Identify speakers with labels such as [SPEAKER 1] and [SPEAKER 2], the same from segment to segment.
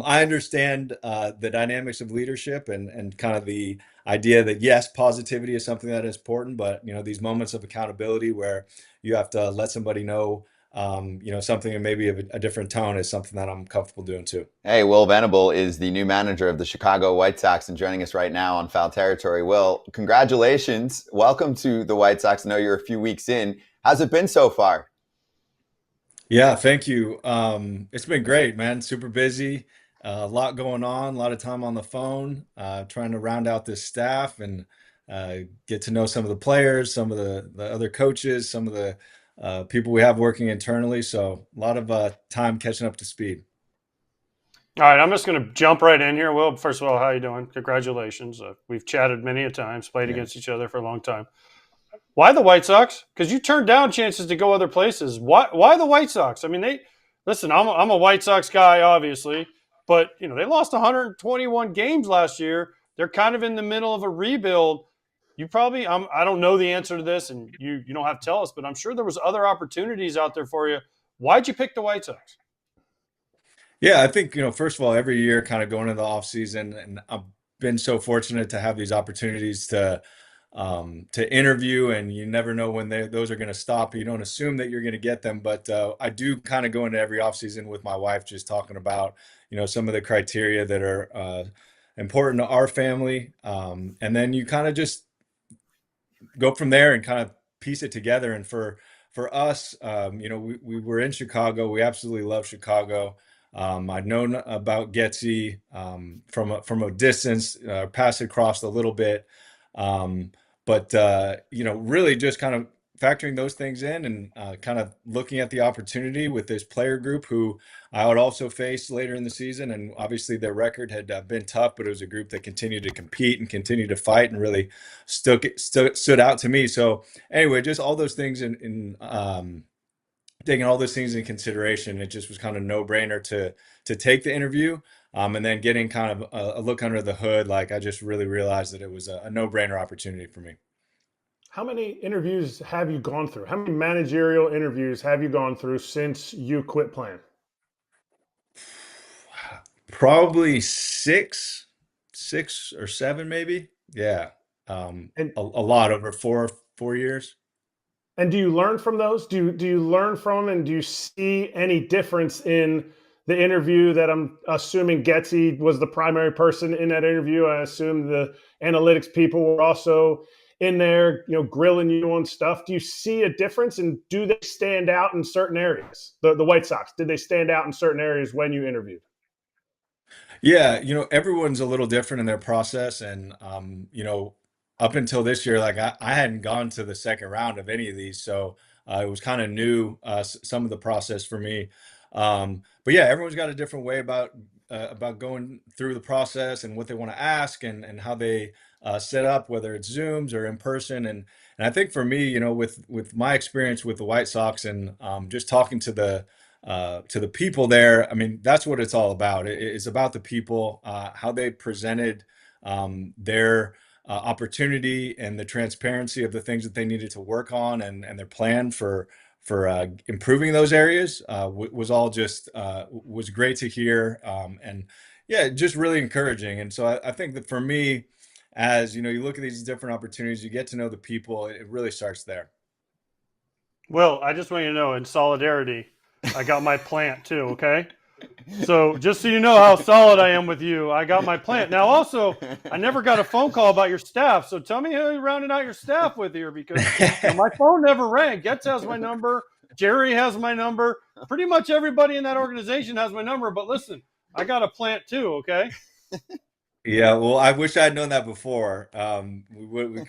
[SPEAKER 1] I understand the dynamics of leadership and kind of the idea that yes, positivity is something that is important, but these moments of accountability where you have to let somebody know, something and maybe of a different tone is something that I'm comfortable doing too.
[SPEAKER 2] Hey, Will Venable is the new manager of the Chicago White Sox and joining us right now on Foul Territory. Will, congratulations. Welcome to the White Sox. I know you're a few weeks in. How's it been so far?
[SPEAKER 1] Yeah, thank you. It's been great, man. Super busy, a lot going on, a lot of time on the phone, trying to round out this staff and get to know some of the players, some of the other coaches, some of the people we have working internally. So a lot of time catching up to speed.
[SPEAKER 3] All right, I'm just going to jump right in here. Well, first of all, how you doing? Congratulations. We've chatted many a times, played
[SPEAKER 2] Yeah.
[SPEAKER 3] against each other for a long time. Why the White Sox? Because you turned down chances to go other places. Why the White Sox? I mean, they listen. I'm a White Sox guy, obviously, but they lost 121 games last year. They're kind of in the middle of a rebuild. You probably I don't know the answer to this, and you don't have to tell us, but I'm sure there was other opportunities out there for you. Why'd you pick the White Sox?
[SPEAKER 1] Yeah, I think, first of all, every year kind of going into the off season, and I've been so fortunate to have these opportunities to interview, and you never know when those are going to stop. You don't assume that you're going to get them, but I do kind of go into every off season with my wife, just talking about, some of the criteria that are important to our family. And then you kind of just go from there and kind of piece it together. And for us, we were in Chicago. We absolutely love Chicago. I'd known about Getsy from a distance, passed across a little bit, but really just kind of factoring those things in and kind of looking at the opportunity with this player group who I would also face later in the season. And obviously their record had been tough, but it was a group that continued to compete and continued to fight and really stood out to me. So anyway, just all those things in taking all those things in consideration, it just was kind of no brainer to take the interview. And then getting kind of a look under the hood, like I just really realized that it was a no brainer opportunity for me.
[SPEAKER 4] How many interviews have you gone through? How many managerial interviews have you gone through since you quit playing?
[SPEAKER 1] Probably six or seven, maybe. Yeah.
[SPEAKER 4] And
[SPEAKER 1] A lot over four years.
[SPEAKER 4] do you learn from those? Do you learn from them, and do you see any difference in the interview that I'm assuming Getsy was the primary person in that interview? I assume the analytics people were also in there, grilling you on stuff. Do you see a difference, and do they stand out in certain areas? The White Sox, did they stand out in certain areas when you interviewed?
[SPEAKER 1] Yeah, everyone's a little different in their process, and up until this year, like I hadn't gone to the second round of any of these, so it was kind of new, some of the process for me. But yeah, everyone's got a different way about going through the process and what they want to ask and how they set up, whether it's Zooms or in person. And I think for me, with my experience with the White Sox and just talking to the people there. I mean, that's what it's all about. It's about the people, how they presented their opportunity and the transparency of the things that they needed to work on and their plan for improving those areas was all just was great to hear, and yeah, just really encouraging. And so I think that for me, as you look at these different opportunities, you get to know the people. It really starts there.
[SPEAKER 3] Well, I just want you to know, in solidarity, I got my plant too. Okay. So just so you know how solid I am with you, I got my plant. Now, also, I never got a phone call about your staff. So tell me how you rounded out your staff with here, because my phone never rang. Getz has my number. Jerry has my number. Pretty much everybody in that organization has my number. But listen, I got a plant too. Okay.
[SPEAKER 1] Yeah, well, I wish I'd known that before.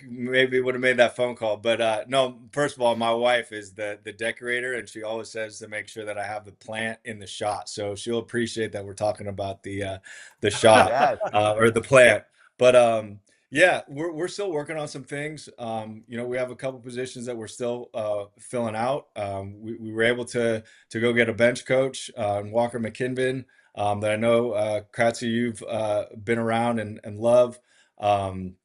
[SPEAKER 1] Maybe would have made that phone call. But no, first of all, my wife is the decorator, and she always says to make sure that I have the plant in the shot. So she'll appreciate that we're talking about the shot
[SPEAKER 2] Yes.
[SPEAKER 1] or the plant. But yeah, we're still working on some things. We have a couple positions that we're still filling out. We were able to go get a bench coach, Walker McKinven, that I know, Kratzy, you've been around and love. Um,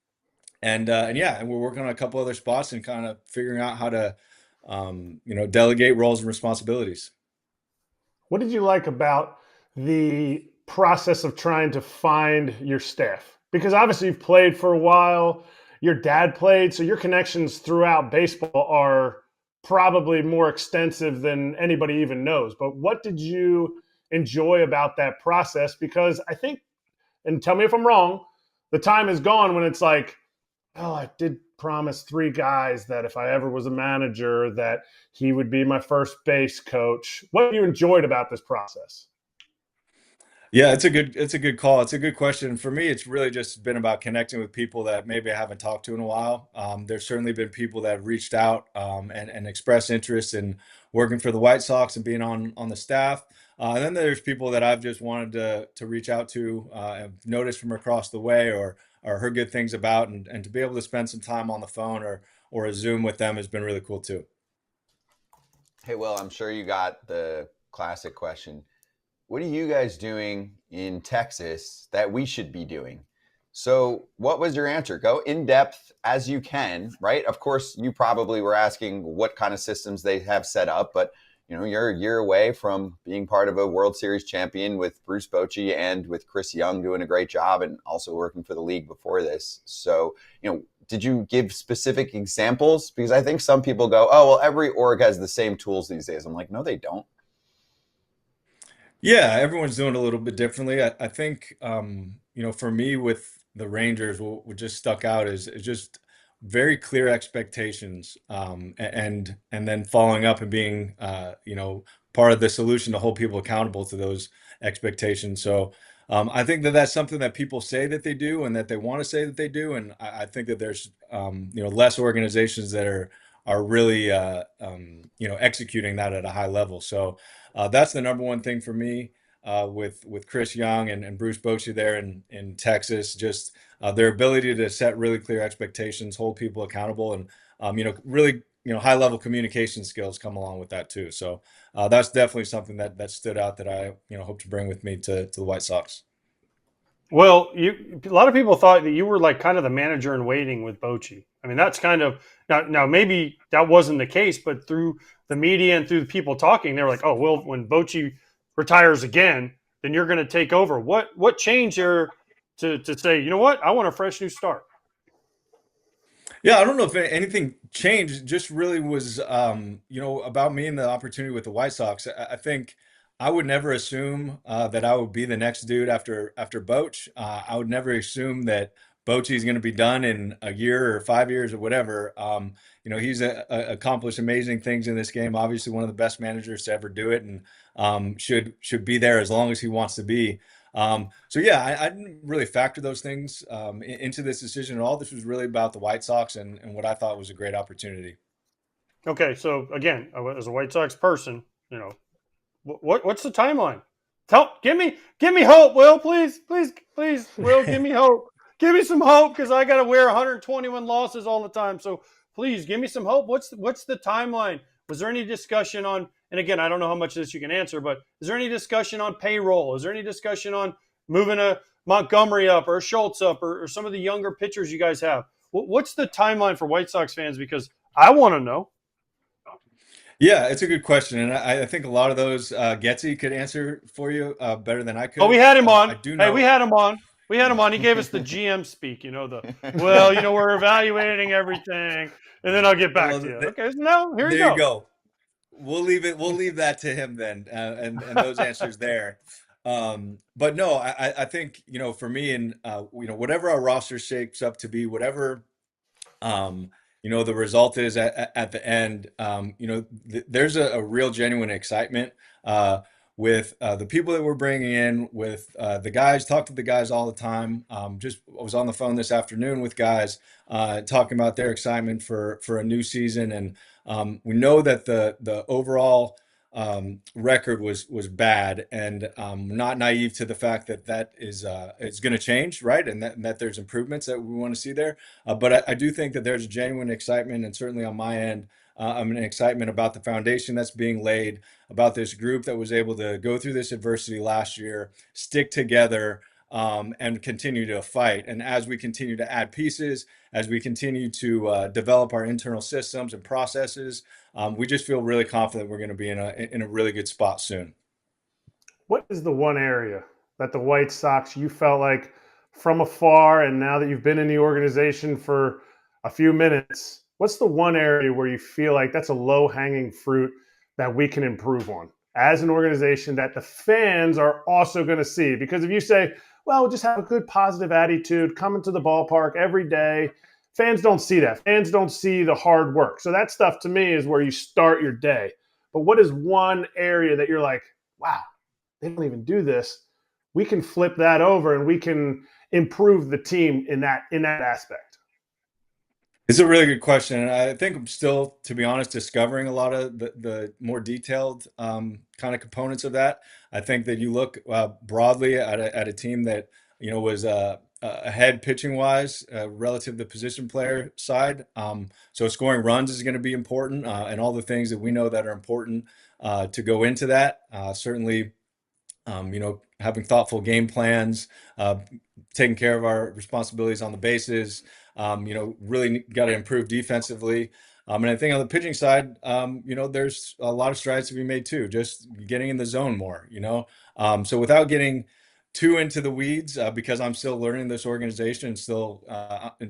[SPEAKER 1] and yeah, and we're working on a couple other spots and kind of figuring out how to, delegate roles and responsibilities.
[SPEAKER 4] What did you like about the process of trying to find your staff? Because obviously you've played for a while, your dad played, so your connections throughout baseball are probably more extensive than anybody even knows. But what did you enjoy about that process? Because I think, and tell me if I'm wrong, the time is gone when it's like, oh, I did promise three guys that if I ever was a manager, that he would be my first base coach. What have you enjoyed about this process?
[SPEAKER 1] Yeah, it's a good call. It's a good question. For me, it's really just been about connecting with people that maybe I haven't talked to in a while. There's certainly been people that have reached out and expressed interest in working for the White Sox and being on the staff. And then there's people that I've just wanted to reach out to, and noticed from across the way, or heard good things about, and to be able to spend some time on the phone or a Zoom with them has been really cool too.
[SPEAKER 2] Hey, Will, I'm sure you got the classic question. What are you guys doing in Texas that we should be doing? So, what was your answer? Go in depth as you can, right? Of course, you probably were asking what kind of systems they have set up, but you're a year away from being part of a World Series champion with Bruce Bochy and with Chris Young doing a great job and also working for the league before this. So, did you give specific examples? Because I think some people go, oh, well, every org has the same tools these days. I'm like, no, they don't.
[SPEAKER 1] Yeah, everyone's doing it a little bit differently. I think, for me with the Rangers, what just stuck out is just very clear expectations, and then following up and being, part of the solution to hold people accountable to those expectations. So, I think that that's something that people say that they do and that they want to say that they do, and I think that there's, less organizations that are really, executing that at a high level. So. That's the number one thing for me, with Chris Young and Bruce Bochy there in Texas. Just their ability to set really clear expectations, hold people accountable, and really high level communication skills come along with that too. So that's definitely something that stood out that I hope to bring with me to the White Sox.
[SPEAKER 3] Well, a lot of people thought that you were like kind of the manager in waiting with Bochy. I mean, that's kind of now maybe that wasn't the case, but through the media and through the people talking, they were like, "Oh, well, when Bochy retires again, then you're going to take over." What changed there to say, you know what, I want a fresh new start?
[SPEAKER 1] Yeah, I don't know if anything changed. It just really was, about me and the opportunity with the White Sox. I think I would never assume that I would be the next dude after Boch. I would never assume that Bochy is going to be done in a year or 5 years or whatever. He's accomplished amazing things in this game. Obviously, one of the best managers to ever do it, and should be there as long as he wants to be. So yeah, I didn't really factor those things into this decision at all. This was really about the White Sox and what I thought was a great opportunity.
[SPEAKER 3] Okay, so again, as a White Sox person, what's the timeline? Give me hope, Will. Please, please, please, Will, give me hope. Give me some hope because I got to wear 121 losses all the time. So please give me some hope. What's the timeline? Was there any discussion on? And again, I don't know how much of this you can answer, but is there any discussion on payroll? Is there any discussion on moving a Montgomery up or a Schultz up or some of the younger pitchers you guys have? What's the timeline for White Sox fans? Because I want to know.
[SPEAKER 1] Yeah, it's a good question, and I think a lot of those Getzey could answer for you better than I
[SPEAKER 3] Oh, we
[SPEAKER 1] could.
[SPEAKER 3] had him
[SPEAKER 1] I
[SPEAKER 3] on.
[SPEAKER 1] do
[SPEAKER 3] Hey, we
[SPEAKER 1] know.
[SPEAKER 3] had him on. We had him on. He gave us the GM speak. We're evaluating everything, and then I'll get back
[SPEAKER 1] Well,
[SPEAKER 3] to you. Okay, so now here you
[SPEAKER 1] there you
[SPEAKER 3] go.
[SPEAKER 1] go. We'll leave it. We'll leave that to him then, and those answers there. But no, I think for me and whatever our roster shapes up to be, whatever the result is at the end. There's a real genuine excitement with the people that we're bringing in, with the guys. Talk to the guys all the time. Just I was on the phone this afternoon with guys talking about their excitement for a new season, and we know that the overall record was bad, and not naive to the fact that is going to change, right? And that there's improvements that we want to see there. But I do think that there's genuine excitement, and certainly on my end, I'm an excitement about the foundation that's being laid, about this group that was able to go through this adversity last year, stick together, and continue to fight. And as we continue to add pieces, as we continue to develop our internal systems and processes, we just feel really confident we're going to be in a really good spot soon.
[SPEAKER 4] What is the one area that the White Sox, you felt like from afar, and now that you've been in the organization for a few minutes, what's the one area where you feel like that's a low-hanging fruit that we can improve on as an organization that the fans are also going to see? Because if you say, well, just have a good positive attitude, come into the ballpark every day, fans don't see that. Fans don't see the hard work. So that stuff to me is where you start your day. But what is one area that you're like, wow, they don't even do this? We can flip that over and we can improve the team in that aspect.
[SPEAKER 1] It's a really good question. And I think I'm still, to be honest, discovering a lot of the more detailed kind of components of that. I think that you look broadly at a team that, was ahead pitching wise relative to the position player side. So scoring runs is going to be important, and all the things that we know that are important to go into that. Certainly, having thoughtful game plans, taking care of our responsibilities on the bases, really got to improve defensively. And I think on the pitching side, there's a lot of strides to be made too, just getting in the zone more, So without getting too into the weeds, because I'm still learning this organization and still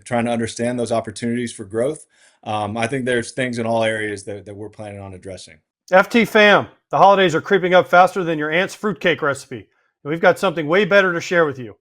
[SPEAKER 1] trying to understand those opportunities for growth, I think there's things in all areas that we're planning on addressing.
[SPEAKER 3] FT fam, the holidays are creeping up faster than your aunt's fruitcake recipe, and we've got something way better to share with you.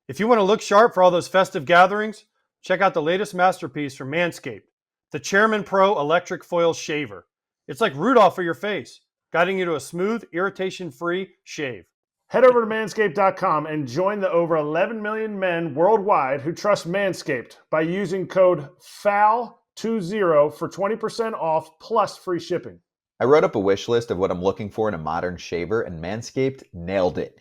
[SPEAKER 3] If you want to look sharp for all those festive gatherings, check out the latest masterpiece from Manscaped, the Chairman Pro Electric Foil Shaver. It's like Rudolph for your face, guiding you to a smooth, irritation-free shave.
[SPEAKER 4] Head over to manscaped.com and join the over 11 million men worldwide who trust Manscaped by using code FAL20 for 20% off plus free shipping.
[SPEAKER 2] I wrote up a wish list of what I'm looking for in a modern shaver, and Manscaped nailed it.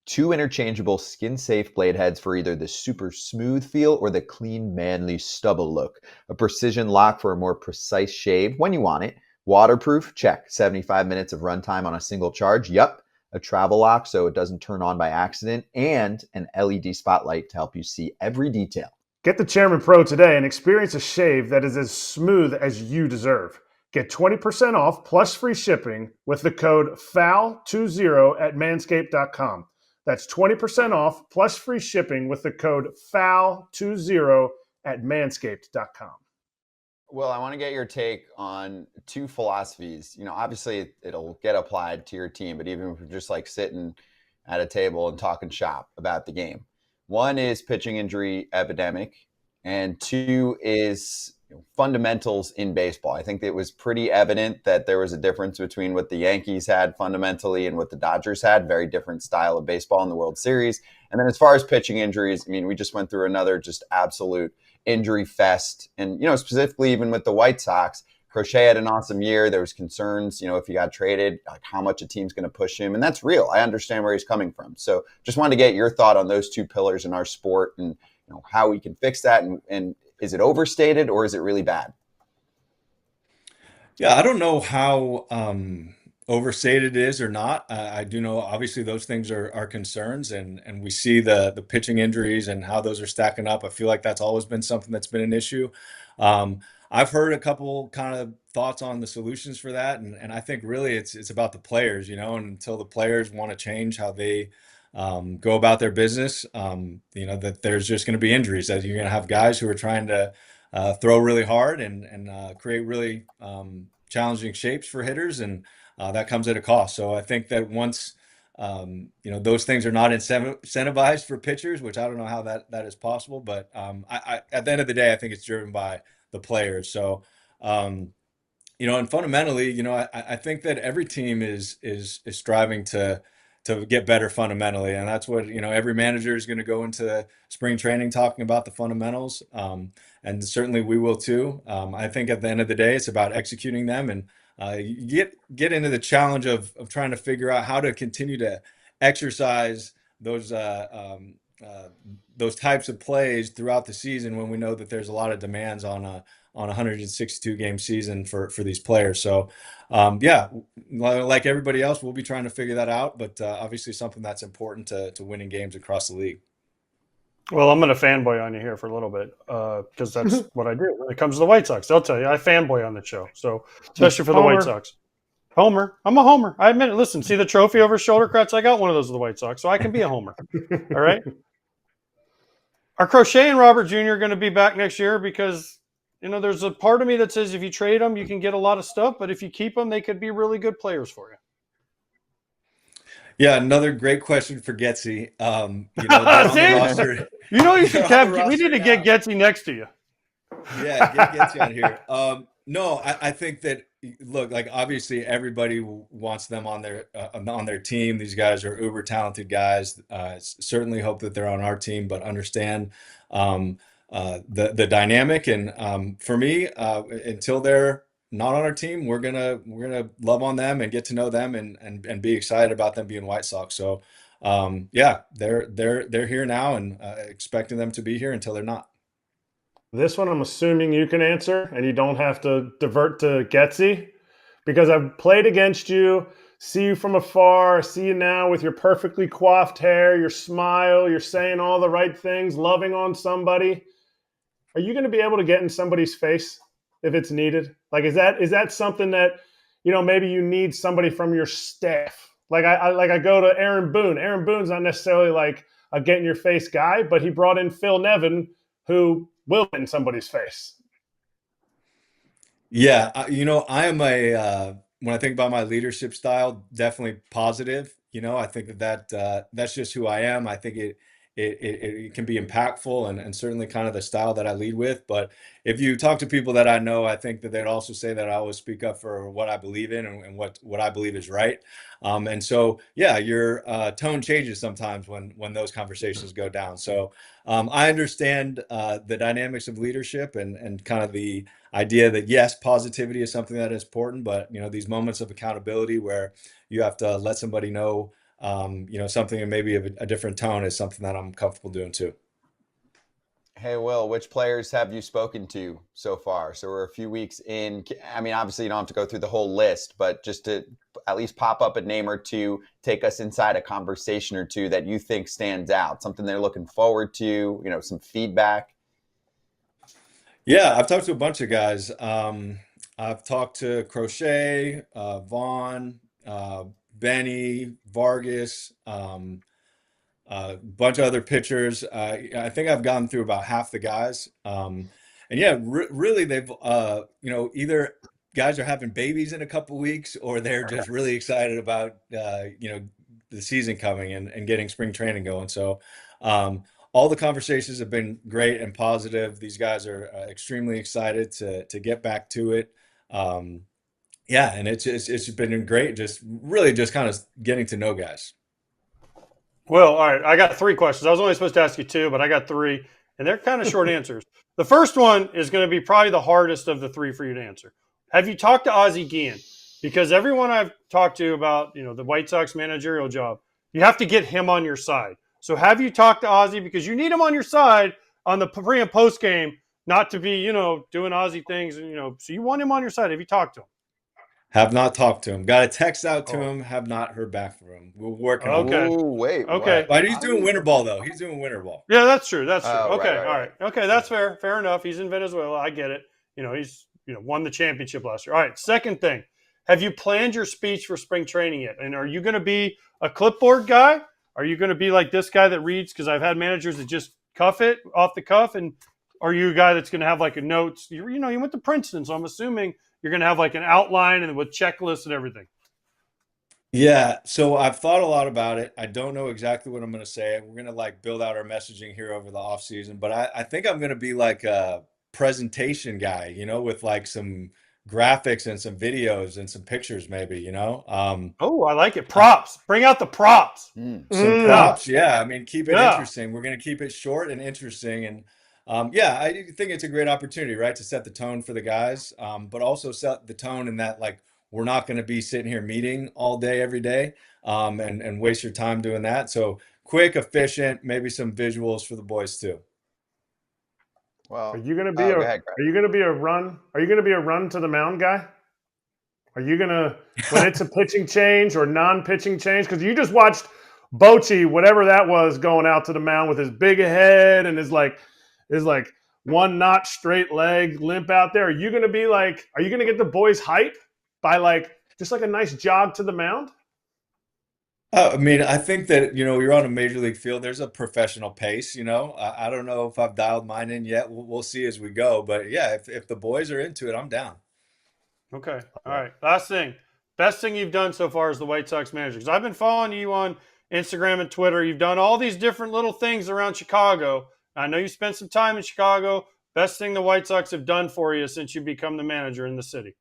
[SPEAKER 2] 2 interchangeable skin-safe blade heads for either the super smooth feel or the clean, manly stubble look. A precision lock for a more precise shave when you want it. Waterproof? Check. 75 minutes of runtime on a single charge? Yup. A travel lock so it doesn't turn on by accident. And an LED spotlight to help you see every detail.
[SPEAKER 4] Get the Chairman Pro today and experience a shave that is as smooth as you deserve. Get 20% off plus free shipping with the code FAL20 at manscaped.com. That's 20% off plus free shipping with the code FAL20 at manscaped.com.
[SPEAKER 2] Well, I want to get your take on 2 philosophies. Obviously it'll get applied to your team, but even if we're just like sitting at a table and talking shop about the game. One is pitching injury epidemic, and 2 is fundamentals in baseball. I think it was pretty evident that there was a difference between what the Yankees had fundamentally and what the Dodgers had. Very different style of baseball in the World Series. And then as far as pitching injuries, we just went through another just absolute injury fest. And, specifically even with the White Sox, Crochet had an awesome year. There was concerns, if he got traded, like how much a team's going to push him. And that's real. I understand where he's coming from. So just wanted to get your thought on those 2 pillars in our sport and how we can fix that. And is it overstated or is it really bad?
[SPEAKER 1] Yeah, I don't know how overstated it is or not. I do know obviously those things are concerns, and we see the pitching injuries and how those are stacking up. I feel like that's always been something that's been an issue. I've heard a couple kind of thoughts on the solutions for that, and I think really it's about the players, and until the players want to change how they go about their business, that there's just going to be injuries. That you're going to have guys who are trying to throw really hard and create really challenging shapes for hitters, and that comes at a cost. So I think that once those things are not incentivized for pitchers, which I don't know how that is possible, but I at the end of the day, I think it's driven by the players. So and fundamentally, I think that every team is striving to get better fundamentally, and that's what every manager is going to go into spring training talking about the fundamentals, and certainly we will too. I think at the end of the day, it's about executing them, and you get into the challenge of trying to figure out how to continue to exercise those types of plays throughout the season when we know that there's a lot of demands on a 162 game season for these players. So yeah, like everybody else, we'll be trying to figure that out, but obviously something that's important to winning games across the league.
[SPEAKER 3] Well, I'm going to fanboy on you here for a little bit because that's what I do when it comes to the White Sox. I'll tell you, I fanboy on the show, so especially for the White Sox. Homer. I'm a homer. I admit it. Listen, see the trophy over his shoulder, Kratz? I got one of those with the White Sox, so I can be a homer. All right. Are Crochet and Robert Jr. going to be back next year? Because, there's a part of me that says if you trade them, you can get a lot of stuff, but if you keep them, they could be really good players for you.
[SPEAKER 1] Yeah, another great question for Getsy. They're on the
[SPEAKER 3] See?
[SPEAKER 1] roster.
[SPEAKER 3] You should
[SPEAKER 1] They're on
[SPEAKER 3] have.
[SPEAKER 1] the
[SPEAKER 3] We need to
[SPEAKER 1] roster
[SPEAKER 3] get
[SPEAKER 1] now.
[SPEAKER 3] Getsy next to you.
[SPEAKER 1] Yeah, get Getsy on here. No, I think that look, like obviously everybody wants them on their team. These guys are uber talented guys. Certainly hope that they're on our team, but understand um, the dynamic. And for me, until they're not on our team, we're gonna love on them and get to know them and be excited about them being White Sox. So yeah, they're here now and expecting them to be here until they're not.
[SPEAKER 4] This one I'm assuming you can answer, and you don't have to divert to Getsy, because I've played against you, see you from afar, see you now with your perfectly coiffed hair, your smile, you're saying all the right things, loving on somebody. Are you going to be able to get in somebody's face if it's needed? Like, is that something that, maybe you need somebody from your staff? Like I go to Aaron Boone. Aaron Boone's not necessarily like a get in your face guy, but he brought in Phil Nevin, who will get in somebody's face.
[SPEAKER 1] Yeah, I am when I think about my leadership style, definitely positive. I think that's just who I am. I think it can be impactful and certainly kind of the style that I lead with. But if you talk to people that I know, I think that they'd also say that I always speak up for what I believe in and what I believe is right. And so, yeah, your tone changes sometimes when those conversations go down. So I understand the dynamics of leadership and kind of the idea that yes, positivity is something that is important, but these moments of accountability where you have to let somebody know, something and maybe a different tone is something that I'm comfortable doing too.
[SPEAKER 2] Hey, Will, which players have you spoken to so far? So we're a few weeks in. I mean, obviously, you don't have to go through the whole list, but just to at least pop up a name or two, take us inside a conversation or two that you think stands out, something they're looking forward to, some feedback.
[SPEAKER 1] Yeah, I've talked to a bunch of guys. I've talked to Crochet, Vaughn, Benny, Vargas, a bunch of other pitchers. I think I've gone through about half the guys. And yeah, really, they've either guys are having babies in a couple weeks, or they're just really excited about the season coming and getting spring training going. So all the conversations have been great and positive. These guys are extremely excited to get back to it. Yeah, and it's been great. Just really just kind of getting to know guys.
[SPEAKER 3] Well, all right. I got three questions. I was only supposed to ask you two, but I got three, and they're kind of short answers. The first one is going to be probably the hardest of the three for you to answer. Have you talked to Ozzie Guillen? Because everyone I've talked to about the White Sox managerial job, you have to get him on your side. So have you talked to Ozzie? Because you need him on your side on the pre and post game, not to be doing Ozzie things. So you want him on your side. Have you talked to him?
[SPEAKER 1] Have not talked to him. Got a text out to
[SPEAKER 3] Oh,
[SPEAKER 1] him. Have not heard back from him. We're working on that.
[SPEAKER 3] okay.
[SPEAKER 2] Ooh, wait,
[SPEAKER 3] Okay.
[SPEAKER 2] what?
[SPEAKER 1] But he's doing winter ball though. He's doing winter ball.
[SPEAKER 3] Yeah, that's true. That's true.
[SPEAKER 2] Oh,
[SPEAKER 3] Okay,
[SPEAKER 2] right,
[SPEAKER 3] all
[SPEAKER 2] right.
[SPEAKER 3] right. Okay, that's fair. Fair enough. He's in Venezuela. I get it. He's won the championship last year. All right. Second thing, have you planned your speech for spring training yet? And are you going to be a clipboard guy? Are you going to be like this guy that reads? Because I've had managers that just cuff it off the cuff. And are you a guy that's going to have like a notes? You went to Princeton, so I'm assuming you're going to have like an outline and with checklists and everything.
[SPEAKER 1] Yeah, so I've thought a lot about it. I don't know exactly what I'm going to say. We're going to like build out our messaging here over the off season, but I think I'm going to be like a presentation guy, with like some graphics and some videos and some pictures maybe,
[SPEAKER 3] Oh, I like it. Props. Bring out the props.
[SPEAKER 2] Mm.
[SPEAKER 1] some
[SPEAKER 3] Yeah.
[SPEAKER 1] props. Yeah, I mean, keep it
[SPEAKER 3] Yeah.
[SPEAKER 1] interesting. We're going to keep it short and interesting. And yeah, I think it's a great opportunity, right, to set the tone for the guys, but also set the tone in that like we're not going to be sitting here meeting all day every day, and waste your time doing that. So quick, efficient, maybe some visuals for the boys too.
[SPEAKER 4] Are
[SPEAKER 2] Well,
[SPEAKER 4] you going to be
[SPEAKER 2] oh,
[SPEAKER 4] a
[SPEAKER 2] go ahead, Greg.
[SPEAKER 4] Are you going to be a run? Are you going to be a run to the mound guy? Are you going to, when it's a pitching change or non-pitching change? Because you just watched Bochy, whatever that was, going out to the mound with his big head and his one notch straight leg limp out there. Are you going to be like? Are you going to get the boys hype by like just like a nice jog to the mound?
[SPEAKER 1] I mean, I think that, you're on a major league field. There's a professional pace, I don't know if I've dialed mine in yet. We'll see as we go. But yeah, if the boys are into it, I'm down.
[SPEAKER 3] Okay. All right. Last thing. Best thing you've done so far as the White Sox manager. Because I've been following you on Instagram and Twitter. You've done all these different little things around Chicago. I know you spent some time in Chicago. Best thing the White Sox have done for you since you become the manager in the city.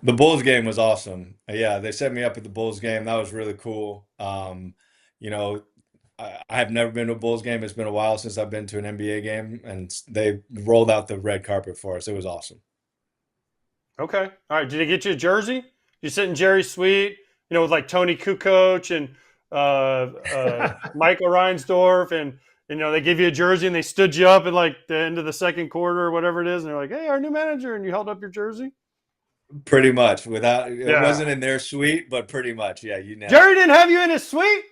[SPEAKER 1] The Bulls game was awesome. Yeah, they set me up at the Bulls game. That was really cool. You know, I have never been to a Bulls game. It's been a while since I've been to an NBA game, and they rolled out the red carpet for us. It was awesome.
[SPEAKER 3] Okay. All right. Did they get you a jersey? You sit in Jerry's suite, with like Tony Kukoc and Michael Reinsdorf, and they give you a jersey and they stood you up at like the end of the second quarter or whatever it is, and they're like, "Hey, our new manager," and you held up your jersey.
[SPEAKER 1] Pretty much. It wasn't in their suite, but pretty much. Yeah, you nailed it.
[SPEAKER 3] Jerry didn't have you in his suite?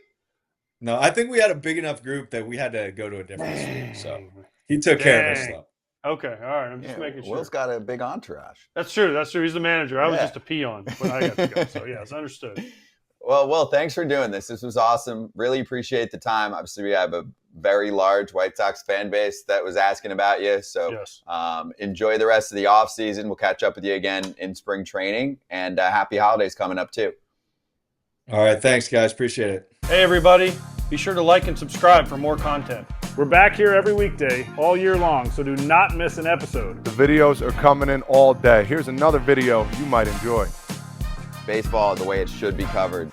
[SPEAKER 1] No, I think we had a big enough group that we had to go to a different suite. So he took care of us though.
[SPEAKER 3] Okay, all right. I'm just making sure.
[SPEAKER 2] Will's got a big entourage.
[SPEAKER 3] That's true. He's the manager. I was just a peon when I got to go. So yeah, it's understood.
[SPEAKER 2] Well, Will, thanks for doing this. This was awesome. Really appreciate the time. Obviously, we have a very large White Sox fan base that was asking about you. So
[SPEAKER 3] yes.
[SPEAKER 2] Enjoy the rest of the off season. We'll catch up with you again in spring training, and happy holidays coming up too.
[SPEAKER 1] All right. Thanks, guys. Appreciate it.
[SPEAKER 3] Hey, everybody. Be sure to like and subscribe for more content.
[SPEAKER 4] We're back here every weekday, all year long, so do not miss an episode.
[SPEAKER 5] The videos are coming in all day. Here's another video you might enjoy.
[SPEAKER 2] Baseball the way it should be covered.